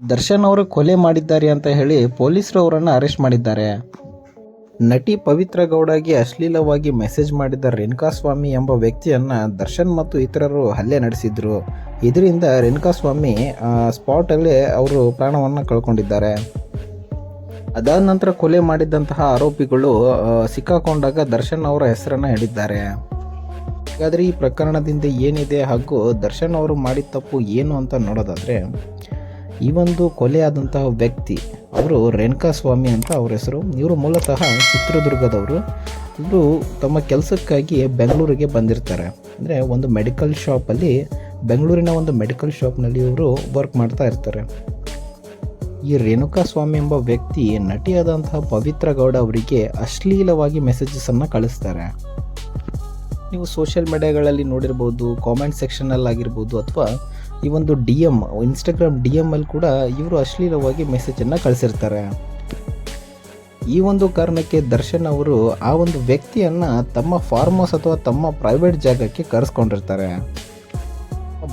ದರ್ಶನ್ ಅವರು ಕೊಲೆ ಮಾಡಿದ್ದಾರೆ ಅಂತ ಹೇಳಿ ಪೊಲೀಸರು ಅವರನ್ನು ಅರೆಸ್ಟ್ ಮಾಡಿದ್ದಾರೆ. ನಟಿ ಪವಿತ್ರ ಗೌಡಗೆ ಅಶ್ಲೀಲವಾಗಿ ಮೆಸೇಜ್ ಮಾಡಿದ ರೇಣುಕಾಸ್ವಾಮಿ ಎಂಬ ವ್ಯಕ್ತಿಯನ್ನು ದರ್ಶನ್ ಮತ್ತು ಇತರರು ಹಲ್ಲೆ ನಡೆಸಿದ್ರು. ಇದರಿಂದ ರೇಣುಕಾಸ್ವಾಮಿ ಸ್ಪಾಟಲ್ಲೇ ಅವರು ಪ್ರಾಣವನ್ನು ಕಳ್ಕೊಂಡಿದ್ದಾರೆ. ಅದಾದ ನಂತರ ಕೊಲೆ ಮಾಡಿದಂತಹ ಆರೋಪಿಗಳು ಸಿಕ್ಕಾಕೊಂಡಾಗ ದರ್ಶನ್ ಅವರ ಹೆಸರನ್ನು ಹೇಳಿದ್ದಾರೆ. ಹಾಗಾದರೆ ಈ ಪ್ರಕರಣದಿಂದ ಏನಿದೆ ಹಾಗೂ ದರ್ಶನ್ ಅವರು ಮಾಡಿದ ತಪ್ಪು ಏನು ಅಂತ ನೋಡೋದಾದರೆ, ಈ ಒಂದು ಕೊಲೆಯಾದಂತಹ ವ್ಯಕ್ತಿ ಅವರು ರೇಣುಕಾಸ್ವಾಮಿ ಅಂತ ಅವ್ರ ಹೆಸರು. ಇವರು ಮೂಲತಃ ಚಿತ್ರದುರ್ಗದವರು. ಇವರು ತಮ್ಮ ಕೆಲಸಕ್ಕಾಗಿ ಬೆಂಗಳೂರಿಗೆ ಬಂದಿರ್ತಾರೆ. ಅಂದರೆ ಒಂದು ಮೆಡಿಕಲ್ ಶಾಪಲ್ಲಿ, ಬೆಂಗಳೂರಿನ ಒಂದು ಮೆಡಿಕಲ್ ಶಾಪ್ನಲ್ಲಿ ಇವರು ವರ್ಕ್ ಮಾಡ್ತಾ ಇರ್ತಾರೆ. ಈ ರೇಣುಕಾಸ್ವಾಮಿ ಎಂಬ ವ್ಯಕ್ತಿ ನಟಿಯಾದಂತಹ ಪವಿತ್ರ ಗೌಡ ಅವರಿಗೆ ಅಶ್ಲೀಲವಾಗಿ ಮೆಸೇಜಸನ್ನು ಕಳಿಸ್ತಾರೆ. ನೀವು ಸೋಷಿಯಲ್ ಮೀಡಿಯಾಗಳಲ್ಲಿ ನೋಡಿರ್ಬೋದು, ಕಾಮೆಂಟ್ ಸೆಕ್ಷನಲ್ಲಿ ಆಗಿರ್ಬೋದು, ಅಥವಾ ಈ ಒಂದು ಇನ್ಸ್ಟಾಗ್ರಾಮ್ DM ಅಲ್ಲಿ ಕೂಡ ಇವರು ಅಶ್ಲೀಲವಾಗಿ ಮೆಸೇಜನ್ನು ಕಳಿಸಿರ್ತಾರೆ. ಈ ಒಂದು ಕಾರಣಕ್ಕೆ ದರ್ಶನ್ ಅವರು ಆ ಒಂದು ವ್ಯಕ್ತಿಯನ್ನು ತಮ್ಮ ಫಾರ್ಮ್ ಹೌಸ್ ಅಥವಾ ತಮ್ಮ ಪ್ರೈವೇಟ್ ಜಾಗಕ್ಕೆ ಕರೆಸ್ಕೊಂಡಿರ್ತಾರೆ.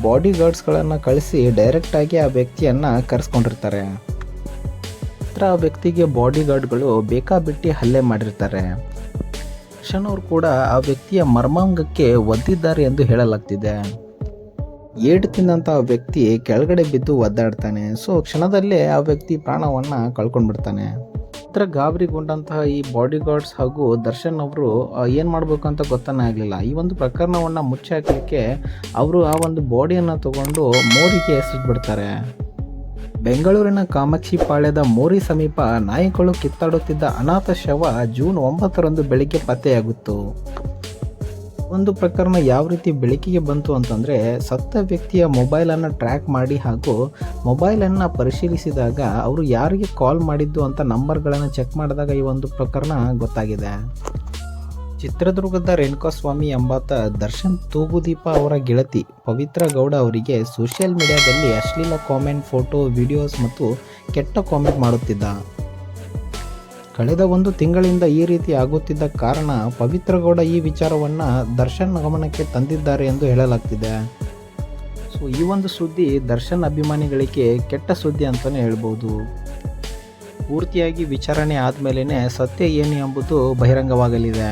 ಬಾಡಿ ಗಾರ್ಡ್ಸ್ಗಳನ್ನು ಕಳಿಸಿ ಡೈರೆಕ್ಟಾಗಿ ಆ ವ್ಯಕ್ತಿಯನ್ನು ಕರೆಸ್ಕೊಂಡಿರ್ತಾರೆ. ಆ ವ್ಯಕ್ತಿಗೆ ಬಾಡಿ ಗಾರ್ಡ್ಗಳು ಬೇಕಾಬಿಟ್ಟಿ ಹಲ್ಲೆ ಮಾಡಿರ್ತಾರೆ. ದರ್ಶನ್ ಅವರು ಕೂಡ ಆ ವ್ಯಕ್ತಿಯ ಮರ್ಮಾಂಗಕ್ಕೆ ಒದ್ದಿದ್ದಾರೆ ಎಂದು ಹೇಳಲಾಗ್ತಿದೆ. ಏಟು ತಿಂದಂತಹ ವ್ಯಕ್ತಿ ಕೆಳಗಡೆ ಬಿದ್ದು ಒದ್ದಾಡ್ತಾನೆ. ಕ್ಷಣದಲ್ಲೇ ಆ ವ್ಯಕ್ತಿ ಪ್ರಾಣವನ್ನು ಕಳ್ಕೊಂಡ್ಬಿಡ್ತಾನೆ. ನಂತರ ಗಾಬರಿಗೊಂಡಂತಹ ಈ ಬಾಡಿ ಗಾರ್ಡ್ಸ್ ಹಾಗೂ ದರ್ಶನ್ ಅವರು ಏನು ಮಾಡಬೇಕು ಅಂತ ಗೊತ್ತಾನೆ ಆಗಲಿಲ್ಲ. ಈ ಒಂದು ಪ್ರಕರಣವನ್ನು ಮುಚ್ಚಿ ಹಾಕಲಿಕ್ಕೆ ಅವರು ಆ ಒಂದು ಬಾಡಿಯನ್ನು ತಗೊಂಡು ಮೋರಿಗೆ ಎಸೆದ್ಬಿಡ್ತಾರೆ. ಬೆಂಗಳೂರಿನ ಕಾಮಾಕ್ಷಿ ಪಾಳ್ಯದ ಮೋರಿ ಸಮೀಪ ನಾಯಿಗಳು ಕಿತ್ತಾಡುತ್ತಿದ್ದ ಅನಾಥ ಶವ ಜೂನ್ 9ರಂದು ಬೆಳಿಗ್ಗೆ ಪತ್ತೆಯಾಗಿತ್ತು. ಒಂದು ಪ್ರಕರಣ ಯಾವ ರೀತಿ ಬೆಳಕಿಗೆ ಬಂತು ಅಂತಂದರೆ, ಸತ್ತ ವ್ಯಕ್ತಿಯ ಮೊಬೈಲನ್ನು ಟ್ರ್ಯಾಕ್ ಮಾಡಿ ಹಾಗೂ ಮೊಬೈಲನ್ನು ಪರಿಶೀಲಿಸಿದಾಗ ಅವರು ಯಾರಿಗೆ ಕಾಲ್ ಮಾಡಿದ್ದು ಅಂತ ನಂಬರ್ಗಳನ್ನು ಚೆಕ್ ಮಾಡಿದಾಗ ಈ ಒಂದು ಪ್ರಕರಣ ಗೊತ್ತಾಗಿದೆ. ಚಿತ್ರದುರ್ಗದ ರೇಣುಕಾಸ್ವಾಮಿ ಎಂಬಾತ ದರ್ಶನ್ ತೂಗುದೀಪ ಅವರ ಗೆಳತಿ ಪವಿತ್ರ ಗೌಡ ಅವರಿಗೆ ಸೋಷಿಯಲ್ ಮೀಡಿಯಾದಲ್ಲಿ ಅಶ್ಲೀಲ ಕಾಮೆಂಟ್, ಫೋಟೋ, ವಿಡಿಯೋಸ್ ಮತ್ತು ಕೆಟ್ಟ ಕಾಮೆಂಟ್ ಮಾಡುತ್ತಿದ್ದ. ಕಳೆದ 1 ತಿಂಗಳಿಂದ ಈ ರೀತಿ ಆಗುತ್ತಿದ್ದ ಕಾರಣ ಪವಿತ್ರ ಗೌಡ ಈ ವಿಚಾರವನ್ನು ದರ್ಶನ್ ಗಮನಕ್ಕೆ ತಂದಿದ್ದಾರೆ ಎಂದು ಹೇಳಲಾಗ್ತಿದೆ. ಈ ಒಂದು ಸುದ್ದಿ ದರ್ಶನ್ ಅಭಿಮಾನಿಗಳಿಗೆ ಕೆಟ್ಟ ಸುದ್ದಿ ಅಂತಲೇ ಹೇಳ್ಬೋದು. ಪೂರ್ತಿಯಾಗಿ ವಿಚಾರಣೆ ಆದಮೇಲೆ ಸತ್ಯ ಏನು ಎಂಬುದು ಬಹಿರಂಗವಾಗಲಿದೆ.